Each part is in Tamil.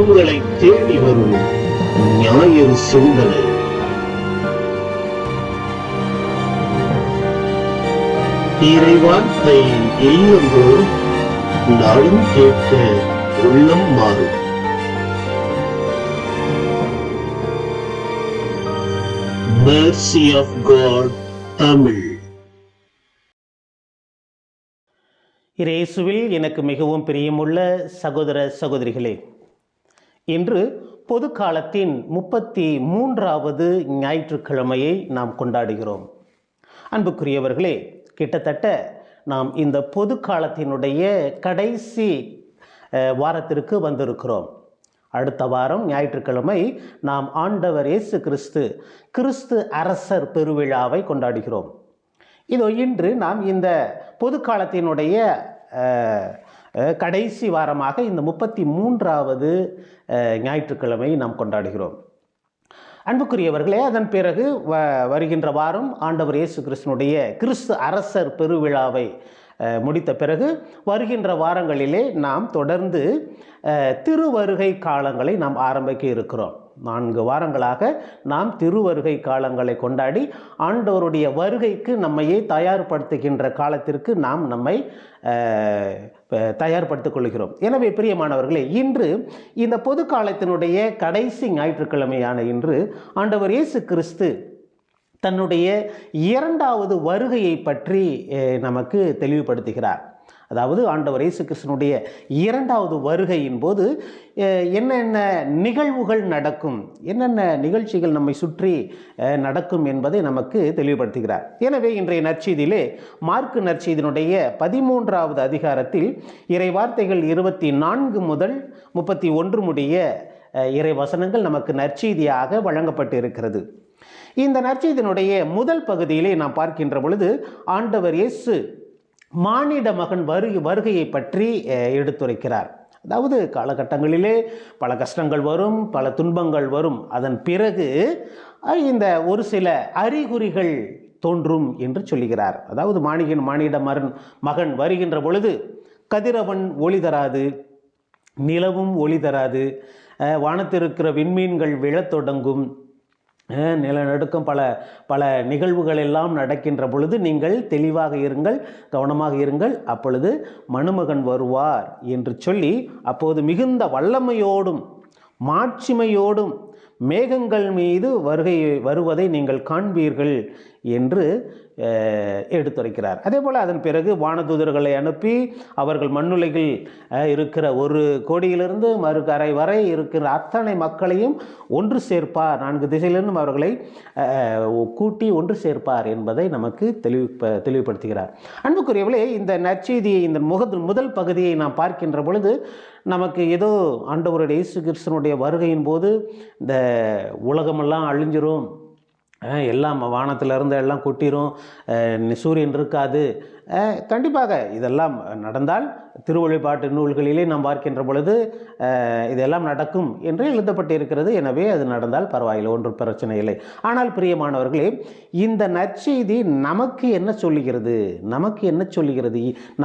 உங்களை தேடி வரும் ஞாயிறு சிந்தனை. இறைவார்த்தை இல்லந்தோறும் நாளும் கேட்க உள்ளம் மாறும். Mercy of God Tamil. இயேசுவில் எனக்கு மிகவும் பிரியமுள்ள சகோதர சகோதரிகளே, இன்று பொது காலத்தின் 33வது ஞாயிற்றுக்கிழமையை நாம் கொண்டாடுகிறோம். அன்புக்குரியவர்களே, கிட்டத்தட்ட நாம் இந்த பொது காலத்தினுடைய கடைசி வாரத்திற்கு வந்திருக்கிறோம். அடுத்த வாரம் ஞாயிற்றுக்கிழமை நாம் ஆண்டவர் இயேசு கிறிஸ்து அரசர் பெருவிழாவை கொண்டாடுகிறோம். இதோ இன்று நாம் இந்த பொது காலத்தினுடைய கடைசி வாரமாக இந்த 33வது ஞாயிற்றுக்கிழமை நாம் கொண்டாடுகிறோம். அன்புக்குரியவர்களே, அதன் பிறகு வருகின்ற வாரம் ஆண்டவர் இயேசு கிறிஸ்துனுடைய கிறிஸ்து அரசர் பெருவிழாவை முடித்த பிறகு வருகின்ற வாரங்களிலே நாம் தொடர்ந்து திருவருகை காலங்களை நாம் ஆரம்பிக்க இருக்கிறோம். 4 வாரங்களாக நாம் திருவருகை காலங்களை கொண்டாடி ஆண்டவருடைய வருகைக்கு நம்மையே தயார்படுத்துகின்ற காலத்திற்கு நாம் நம்மை தயார்படுத்திக் கொள்கிறோம். எனவே பிரியமானவர்களே, இன்று இந்த பொது காலத்தினுடைய கடைசி ஞாயிற்றுக்கிழமையான இன்று ஆண்டவர் இயேசு கிறிஸ்து தன்னுடைய 2வது வருகையை பற்றி நமக்கு தெளிவுபடுத்துகிறார். அதாவது ஆண்டவர் இயேசு கிறிஸ்துனுடைய 2வது வருகையின் போது என்னென்ன நிகழ்வுகள் நடக்கும், என்னென்ன நிகழ்ச்சிகள் நம்மை சுற்றி நடக்கும் என்பதை நமக்கு தெளிவுபடுத்துகிறார். எனவே இன்றைய நற்செய்தியிலே மார்க்கு நற்செய்தியினுடைய 13வது அதிகாரத்தில் இறை வார்த்தைகள் 24 முதல் 31 முடிய இறை வசனங்கள் நமக்கு நற்செய்தியாக வழங்கப்பட்டு இருக்கிறது. இந்த நற்செய்தியினுடைய முதல் பகுதியிலே நாம் பார்க்கின்ற பொழுது ஆண்டவர் இயேசு மானிட மகன் வருகையை பற்றி எடுத்துரைக்கிறார். அதாவது காலகட்டங்களிலே பல கஷ்டங்கள் வரும், பல துன்பங்கள் வரும். அதன் பிறகு இந்த ஒரு சில அறிகுறிகள் தோன்றும் என்று சொல்லுகிறார். அதாவது மானிட மகன் வருகின்ற பொழுது கதிரவன் ஒளி தராது, நிலவும் ஒளி தராது, வானத்திருக்கிற விண்மீன்கள் விழத் தொடங்கும், நிலநடுக்கம், பல நிகழ்வுகள் எல்லாம் நடக்கின்ற பொழுது நீங்கள் தெளிவாக இருங்கள், கவனமாக இருங்கள், அப்பொழுது மணுமகன் வருவார் என்று சொல்லி அப்போது மிகுந்த வல்லமையோடும் மாட்சிமையோடும் மேகங்கள் மீது வருவதை நீங்கள் காண்பீர்கள் என்று எடுத்துரைக்கிறார். அதே போல் அதன் பிறகு வானதூதர்களை அனுப்பி அவர்கள் மண்ணுலகில் இருக்கிற ஒரு கோடியிலிருந்து மறுகரை வரை இருக்கிற அத்தனை மக்களையும் ஒன்று சேர்ப்பார், 4 திசையிலிருந்தும் அவர்களை கூட்டி ஒன்று சேர்ப்பார் என்பதை நமக்கு தெளிவுபடுத்துகிறார். அன்புக்குரியவர்களே, இந்த நற்செய்தியை இந்த முதல் பகுதியை நாம் பார்க்கின்ற பொழுது நமக்கு ஏதோ ஆண்டவருடைய இயேசு கிறிஸ்துனுடைய வருகையின் போது இந்த உலகமெல்லாம் அழிஞ்சிரும், எல்லாம் வானத்திலிருந்து எல்லாம் கொட்டிரும், சூரியன் இருக்காது. கண்டிப்பாக இதெல்லாம் நடந்தால் திருவழிபாட்டு நூல்களிலே நாம் பார்க்கின்ற பொழுது இதெல்லாம் நடக்கும் என்று எழுதப்பட்டு இருக்கிறது. எனவே அது நடந்தால் பரவாயில்லை, ஒன்றும் பிரச்சனை இல்லை. ஆனால் பிரியமானவர்களே, இந்த நற்செய்தி நமக்கு என்ன சொல்லுகிறது?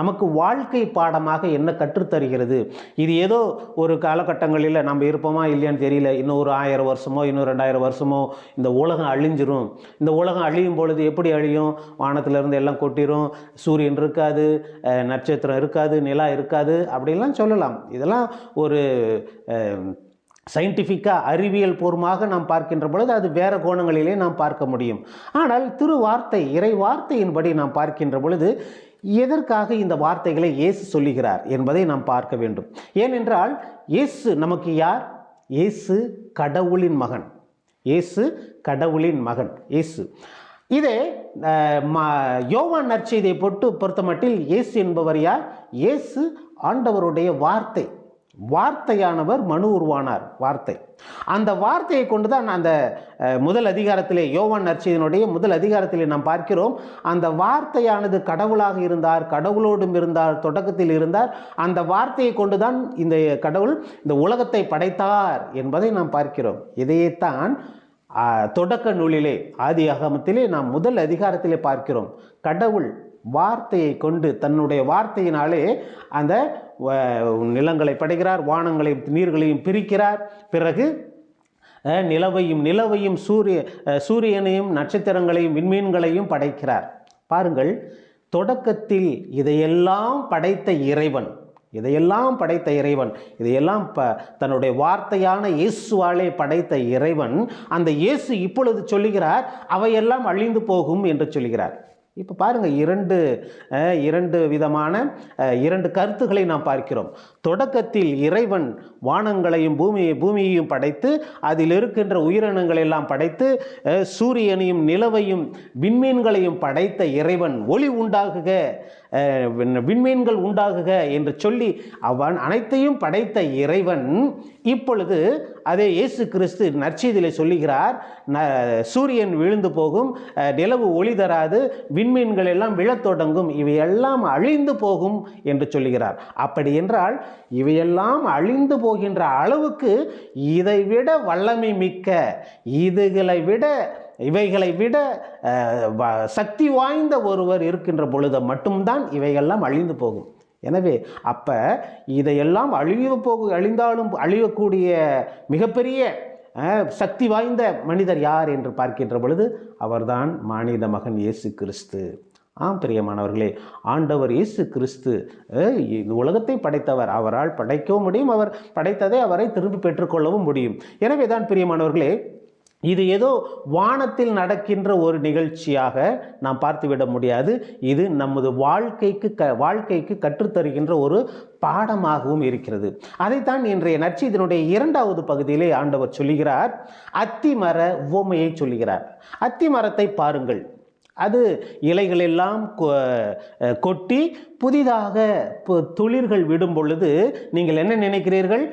நமக்கு வாழ்க்கை பாடமாக என்ன கற்றுத்தருகிறது? இது ஏதோ ஒரு காலகட்டங்களில் நம்ம இருப்போமா இல்லையான்னு தெரியல, இன்னும் ஒரு 1000 வருஷமோ இன்னும் 2000 வருஷமோ இந்த உலகம் அழிஞ்சிரும். இந்த உலகம் அழியும் பொழுது எப்படி அழியும்? வானத்திலிருந்து எல்லாம் கொட்டிரும், சூரியன் இருக்காது, நட்சத்திரம் இருக்காது, நிலா இருக்காது, அப்படிலாம் சொல்லலாம். இதெல்லாம் ஒரு சயின்டிஃபிக்காக அறிவியல் பூர்வமாக நாம் பார்க்கின்ற பொழுது அது வேறு கோணங்களிலே நாம் பார்க்க முடியும். ஆனால் திருவார்த்தை இறை வார்த்தையின்படி நாம் பார்க்கின்ற பொழுது எதற்காக இந்த வார்த்தைகளை இயேசு சொல்லுகிறார் என்பதை நாம் பார்க்க வேண்டும். ஏனென்றால் இயேசு நமக்கு யார்? இயேசு கடவுளின் மகன். இயேசு இதே யோவான் நற்செய்தியை பொறுத்தமட்டில் இயேசு என்பவர் யார்? இயேசு ஆண்டவருடைய வார்த்தையானவர் மனு உருவானார். அந்த வார்த்தையை கொண்டுதான் அந்த முதல் அதிகாரத்திலே, யோவான் நற்செய்தியினுடைய முதல் அதிகாரத்திலே நாம் பார்க்கிறோம். அந்த வார்த்தையானது கடவுளாக இருந்தார், கடவுளோடும் இருந்தார், தொடக்கத்தில் இருந்தார். அந்த வார்த்தையை கொண்டுதான் இந்த கடவுள் இந்த உலகத்தை படைத்தார் என்பதை நாம் பார்க்கிறோம். இதையேத்தான் தொடக்க நூலிலே ஆதியாகமத்திலே நாம் முதல் அதிகாரத்திலே பார்க்கிறோம். கடவுள் வார்த்தையை கொண்டு, தன்னுடைய வார்த்தையினாலே அந்த நிலங்களை படைக்கிறார், வானங்களை நீர்களையும் பிரிக்கிறார். பிறகு நிலவையும் சூரியனையும் நட்சத்திரங்களையும் விண்மீன்களையும் படைக்கிறார். பாருங்கள், தொடக்கத்தில் இதையெல்லாம் படைத்த இறைவன், இதையெல்லாம் தன்னுடைய வார்த்தையான இயேசுவாலே படைத்த இறைவன், அந்த இயேசு இப்பொழுது சொல்லுகிறார் அவையெல்லாம் அழிந்து போகும் என்று சொல்கிறார். இப்போ பாருங்கள், இரண்டு விதமான இரண்டு கருத்துக்களை நாம் பார்க்கிறோம். தொடக்கத்தில் இறைவன் வானங்களையும் பூமியையும் படைத்து அதில் இருக்கின்ற உயிரினங்கள் எல்லாம் படைத்து சூரியனையும் நிலவையும் விண்மீன்களையும் படைத்த இறைவன், ஒளி உண்டாகுக, விண்மீன்கள் உண்டாகுக என்று சொல்லி அவன் அனைத்தையும் படைத்த இறைவன் இப்பொழுது அதே இயேசு கிறிஸ்து நற்செய்தியிலே சொல்லுகிறார், சூரியன் விழுந்து போகும், நிலவு ஒளி தராது, விண்மீன்கள் எல்லாம் விழத் தொடங்கும், இவையெல்லாம் அழிந்து போகும் என்று சொல்லுகிறார். அப்படி என்றால் இவையெல்லாம் அழிந்து போகின்ற அளவுக்கு இதைவிட வல்லமை மிக்க, இவைகளை விட சக்தி வாய்ந்த ஒருவர் இருக்கின்ற பொழுது மட்டும்தான் இவையெல்லாம் அழிந்து போகும். எனவே அப்போ இதையெல்லாம் அழிந்தாலும் அழியக்கூடிய மிகப்பெரிய சக்தி வாய்ந்த மனிதர் யார் என்று பார்க்கின்ற பொழுது அவர்தான் மானிட மகன் இயேசு கிறிஸ்து. ஆம் பிரியமானவர்களே, ஆண்டவர் இயேசு கிறிஸ்து உலகத்தை படைத்தவர். அவரால் படைக்கவும் முடியும், அவர் படைத்ததை அவரை திரும்பி பெற்றுக்கொள்ளவும் முடியும். எனவே தான் பிரியமானவர்களே, இது ஏதோ வானத்தில் நடக்கின்ற ஒரு நிகழ்ச்சியாக நாம் பார்த்துவிட முடியாது. இது நமது வாழ்க்கைக்கு கற்றுத்தருகின்ற ஒரு பாடமாகவும் இருக்கிறது. அதைத்தான் இன்றைய நற்செய்தியினுடைய 2வது பகுதியிலே ஆண்டவர் சொல்லுகிறார். அத்திமர உவமையை சொல்லுகிறார். அத்திமரத்தை பாருங்கள், அது இலைகள் எல்லாம் கொட்டி புதிதாக துளிர்கள் விடும் பொழுது நீங்கள் என்ன நினைக்கிறீர்கள்?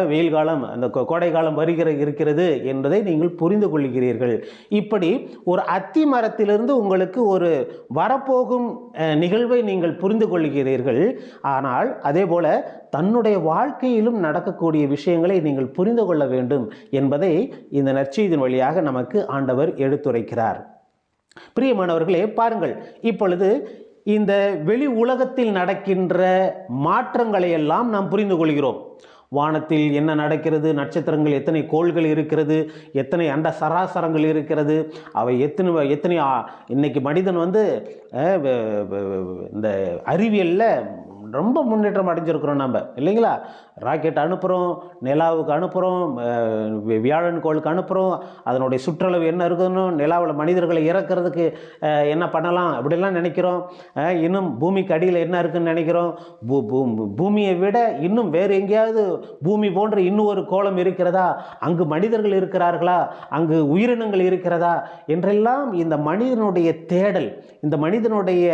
வெயில் காலம், அந்த கோடை காலம் இருக்கிறது என்பதை நீங்கள் புரிந்து கொள்கிறீர்கள். இப்படி ஒரு அத்தி மரத்திலிருந்து உங்களுக்கு ஒரு வரப்போகும் நிகழ்வை நீங்கள் புரிந்து கொள்கிறீர்கள். ஆனால் அதே போல தன்னுடைய வாழ்க்கையிலும் நடக்கக்கூடிய விஷயங்களை நீங்கள் புரிந்து கொள்ள வேண்டும் என்பதை இந்த நற்செய்தியின் வழியாக நமக்கு ஆண்டவர் எடுத்துரைக்கிறார். பிரியமானவர்களே, பாருங்கள், இப்பொழுது இந்த வெளி உலகத்தில் நடக்கின்ற மாற்றங்களை எல்லாம் நாம் புரிந்து கொள்கிறோம். வானத்தில் என்ன நடக்கிறது, நட்சத்திரங்கள் எத்தனை கோள்கள் இருக்கிறது, எத்தனை அண்ட சராசரங்கள் இருக்கிறது, அவை எத்தனை இன்னைக்கு மனிதன் இந்த அறிவியலில் ரொம்ப முன்னேற்றம் அடைஞ்சிருக்கிறோம் நம்ம, இல்லைங்களா? ராக்கெட் அனுப்புகிறோம், நிலாவுக்கு அனுப்புகிறோம், வியாழன் கோளுக்கு அனுப்புகிறோம், அதனுடைய சுற்றளவு என்ன இருக்குதுன்னு, நிலாவில் மனிதர்களை இறக்கிறதுக்கு என்ன பண்ணலாம் அப்படிலாம் நினைக்கிறோம். இன்னும் பூமிக்கு அடியில் என்ன இருக்குதுன்னு நினைக்கிறோம். பூமியை விட இன்னும் வேறு எங்கேயாவது பூமி போன்ற இன்னும் ஒரு கோளம் இருக்கிறதா, அங்கு மனிதர்கள் இருக்கிறார்களா, அங்கு உயிரினங்கள் இருக்கிறதா என்றெல்லாம் இந்த மனிதனுடைய தேடல், இந்த மனிதனுடைய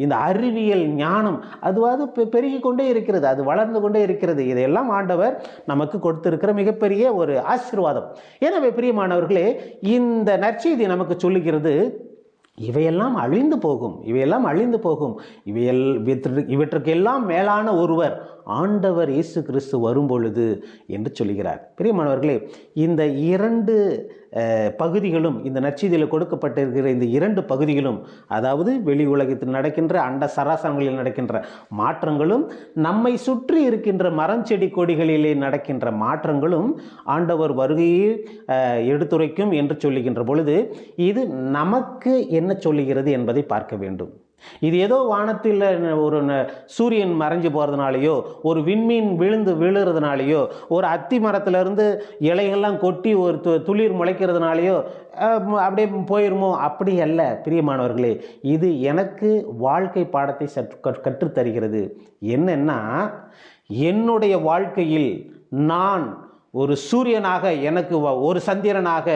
இந்த அறிவியல் ஞானம் அதுவாது பெருகி கொண்டே இருக்கிறது, அது வளர்ந்து கொண்டே இருக்கிறது. இதையெல்லாம் ஆண்டவர் நமக்கு கொடுத்திருக்கிற மிகப்பெரிய ஒரு ஆசீர்வாதம். எனவே பிரியமானவர்களே, இந்த நற்செய்தி நமக்கு சொல்லுகிறது, இவையெல்லாம் அழிந்து போகும், இவற்றுக்கெல்லாம் மேலான ஒருவர் ஆண்டவர் இயேசு கிறிஸ்து வரும்பொழுது என்று சொல்கிறார். பிரியமானவர்களே, இந்த 2 பகுதிகளும், இந்த நற்செய்தியில் கொடுக்கப்பட்டிருக்கிற இந்த 2 பகுதிகளும், அதாவது வெளி உலகத்தில் நடக்கின்ற அண்ட சராசரங்களில் நடக்கின்ற மாற்றங்களும், நம்மை சுற்றி இருக்கின்ற மரம் செடி கொடிகளிலே நடக்கின்ற மாற்றங்களும் ஆண்டவர் வருகையை எடுத்துரைக்கும் என்று சொல்லுகின்ற பொழுது இது நமக்கு என்ன சொல்லுகிறது என்பதை பார்க்க வேண்டும். இது ஏதோ வானத்தில் ஒரு சூரியன் மறைஞ்சு போகிறதுனாலையோ, ஒரு விண்மீன் விழுறதுனாலையோ, ஒரு அத்தி மரத்திலிருந்து இலைகள்லாம் கொட்டி ஒரு துளிர் முளைக்கிறதுனாலையோ அப்படியே போயிருமோ, அப்படி அல்ல பிரியமானவர்களே. இது எனக்கு வாழ்க்கை பாடத்தை கற்றுத்தருகிறது. என்னன்னா, என்னுடைய வாழ்க்கையில் நான் ஒரு சூரியனாக, எனக்கு ஒரு சந்திரனாக,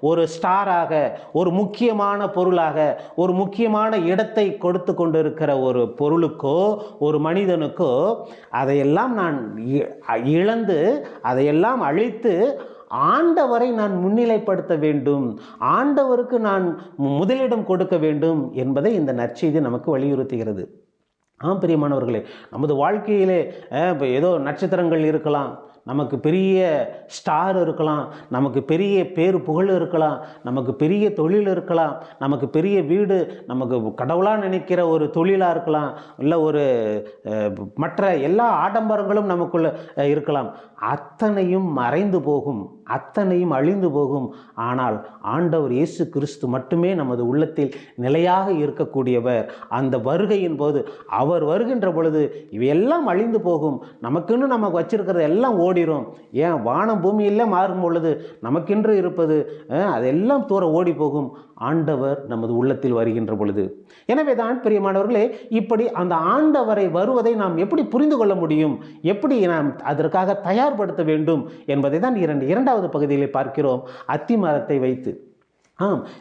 ஒரு ஸ்டாராக, ஒரு முக்கியமான பொருளாக, ஒரு முக்கியமான இடத்தை கொடுத்து கொண்டிருக்கிற ஒரு பொருளுக்கோ ஒரு மனிதனுக்கோ அதையெல்லாம் நான் இழந்து, அதையெல்லாம் அழித்து ஆண்டவரை நான் முன்னிலைப்படுத்த வேண்டும், ஆண்டவருக்கு நான் முதலிடம் கொடுக்க வேண்டும் என்பதை இந்த நற்செய்தி நமக்கு வலியுறுத்துகிறது. பிரியமானவர்களே, நமது வாழ்க்கையிலே ஏதோ நட்சத்திரங்கள் இருக்கலாம், நமக்கு பெரிய ஸ்டார் இருக்கலாம், நமக்கு பெரிய பேரு புகழ் இருக்கலாம், நமக்கு பெரிய தொழில் இருக்கலாம், நமக்கு பெரிய வீடு, நமக்கு கடவுளாக நினைக்கிற ஒரு தொழிலாக இருக்கலாம், இல்லை ஒரு மற்ற எல்லா ஆடம்பரங்களும் நமக்குள்ள இருக்கலாம். அத்தனையும் மறைந்து போகும், அத்தனையும் அழிந்து போகும். ஆனால் ஆண்டவர் இயேசு கிறிஸ்து மட்டுமே நமது உள்ளத்தில் நிலையாக இருக்கக்கூடியவர். அந்த வருகையின் போது அவர் வருகின்ற பொழுது இவையெல்லாம் அழிந்து போகும். நமக்குன்னு நமக்கு வச்சிருக்கிறது எல்லாம் ஓடிரும். ஏன் வானம் பூமியில் மாறும் பொழுது நமக்கென்று இருப்பது அதெல்லாம் தூர ஓடி போகும். ஆண்டவர் நமது உள்ளத்தில் வருகின்ற பொழுது. எனவே தான் பிரியமானவர்களே, இப்படி அந்த ஆண்டவரை வருவதை நாம் எப்படி புரிந்து கொள்ள முடியும், எப்படி நாம் அதற்காக தயார்படுத்த வேண்டும் என்பதை தான் இரண்டாவது பகுதியிலே பார்க்கிறோம். அத்திமரத்தை வைத்து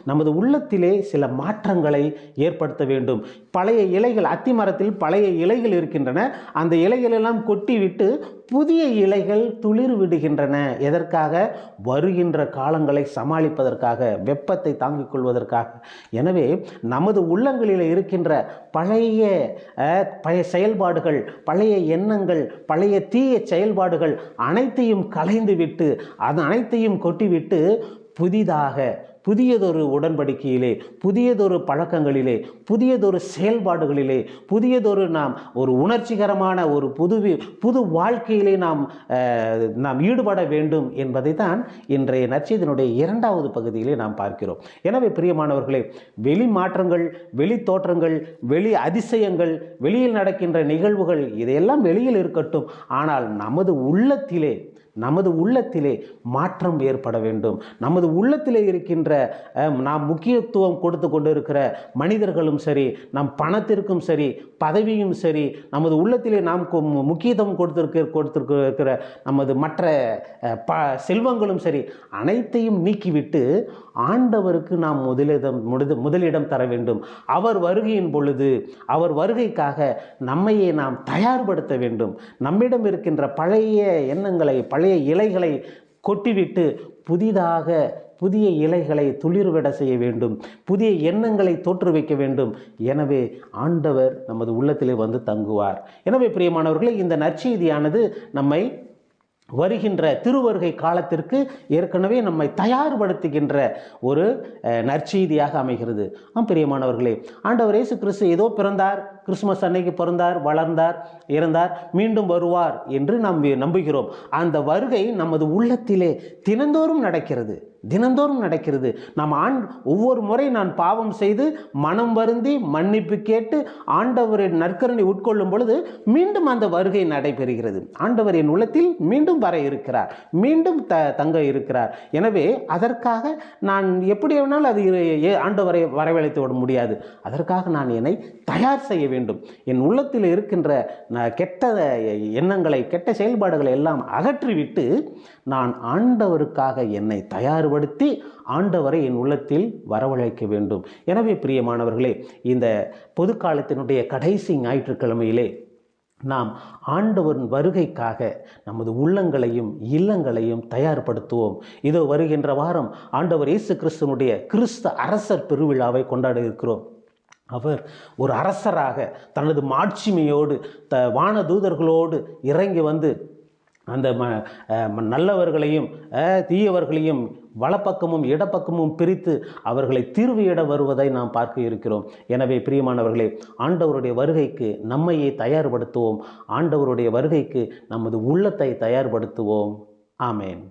நமது உள்ளத்திலே சில மாற்றங்களை ஏற்படுத்த வேண்டும். பழைய இலைகள், அத்திமரத்தில் பழைய இலைகள் இருக்கின்றன. அந்த இலைகள் எல்லாம் கொட்டி விட்டு புதிய இலைகள் துளிர் விடுகின்றன. எதற்காக? வருகின்ற காலங்களை சமாளிப்பதற்காக, வெப்பத்தை தாங்கிக் கொள்வதற்காக. எனவே நமது உள்ளங்களில் இருக்கின்ற பழைய செயல்பாடுகள், பழைய எண்ணங்கள், பழைய தீய செயல்பாடுகள் அனைத்தையும் களைந்துவிட்டு, அது அனைத்தையும் கொட்டிவிட்டு புதியதொரு உடன்படிக்கையிலே, புதியதொரு பழக்கங்களிலே, புதியதொரு செயல்பாடுகளிலே, புதியதொரு நாம் ஒரு உணர்ச்சிகரமான ஒரு புது வாழ்க்கையிலே நாம் ஈடுபட வேண்டும் என்பதை தான் இன்றைய நற்செய்தியினுடைய இரண்டாவது பகுதியிலே நாம் பார்க்கிறோம். எனவே பிரியமானவர்களே, வெளி மாற்றங்கள், வெளி தோற்றங்கள், வெளி அதிசயங்கள், வெளியில் நடக்கின்ற நிகழ்வுகள் இதையெல்லாம் வெளியில் இருக்கட்டும். ஆனால் நமது உள்ளத்திலே மாற்றம் ஏற்பட வேண்டும். நமது உள்ளத்திலே இருக்கின்ற நாம் முக்கியத்துவம் கொடுத்து கொண்டு இருக்கிற மனிதர்களும் சரி, நம் பணத்திற்கும் சரி, பதவியும் சரி, நமது உள்ளத்திலே நாம் முக்கியத்துவம் கொடுத்திருக்கிற நமது மற்ற செல்வங்களும் சரி, அனைத்தையும் நீக்கிவிட்டு ஆண்டவருக்கு நாம் முதலிடம் தர வேண்டும். அவர் வருகையின் பொழுது, அவர் வருகைக்காக நம்மையே நாம் தயார்படுத்த வேண்டும். நம்மிடம் இருக்கின்ற பழைய எண்ணங்களை, பழைய இலைகளை கொட்டிவிட்டு புதிய இலைகளை துளிர்விட செய்ய வேண்டும். புதிய எண்ணங்களை தோற்றுவிக்க வேண்டும். எனவே ஆண்டவர் நமது உள்ளத்திலே வந்து தங்குவார். எனவே பிரியமானவர்களே, இந்த நற்செய்தியானது நம்மை வருகின்ற திருவருகை காலத்திற்கு ஏற்கனவே நம்மை தயார்படுத்துகின்ற ஒரு நற்செய்தியாக அமைகிறது. பிரியமானவர்களே, ஆண்டவர் இயேசு கிறிஸ்து ஏதோ பிறந்தார், கிறிஸ்துமஸ் அன்னைக்கு பிறந்தார், வளர்ந்தார், இறந்தார், மீண்டும் வருவார் என்று நாம் நம்புகிறோம். அந்த வருகை நமது உள்ளத்திலே தினந்தோறும் நடக்கிறது. நாம் ஒவ்வொரு முறை நான் பாவம் செய்து மனம் வருந்தி மன்னிப்பு கேட்டு ஆண்டவரின் நற்கருணை உட்கொள்ளும் பொழுது மீண்டும் அந்த வருகை நடைபெறுகிறது. ஆண்டவர் என் உள்ளத்தில் மீண்டும் வர இருக்கிறார், மீண்டும் தங்க இருக்கிறார். எனவே அதற்காக நான் எப்படி வேணாலும் அது ஆண்டவரை வரவழைத்து விட முடியாது. அதற்காக நான் என்னை தயார் செய்ய வேண்டும். என் உள்ளத்தில் இருக்கின்ற கெட்ட எண்ணங்களை, கெட்ட செயல்பாடுகளை எல்லாம் அகற்றிவிட்டு நான் ஆண்டவருக்காக என்னை தயார்படுத்தி ஆண்டவரை என் உள்ளத்தில் வரவழைக்க வேண்டும். எனவே பிரியமானவர்களே, இந்த பொது காலத்தினுடைய கடைசி ஞாயிற்றுக்கிழமையிலே நாம் ஆண்டவரின் வருகைக்காக நமது உள்ளங்களையும் இல்லங்களையும் தயார்படுத்துவோம். இதோ வருகின்ற வாரம் ஆண்டவர் இயேசு கிறிஸ்துவனுடைய கிறிஸ்து அரசர் பெருவிழாவை கொண்டாட இருக்கிறோம். அவர் ஒரு அரசராக தனது மாட்சிமையோடு வானதூதர்களோடு இறங்கி வந்து அந்த நல்லவர்களையும் தீயவர்களையும் வலப்பக்கமும் இடப்பக்கமும் பிரித்து அவர்களை தீர்வையிட வருவதை நாம் பார்க்க இருக்கிறோம். எனவே பிரியமானவர்களே, ஆண்டவருடைய வருகைக்கு நம்மையே தயார்படுத்துவோம். ஆண்டவருடைய வருகைக்கு நமது உள்ளத்தை தயார்படுத்துவோம். ஆமேன்.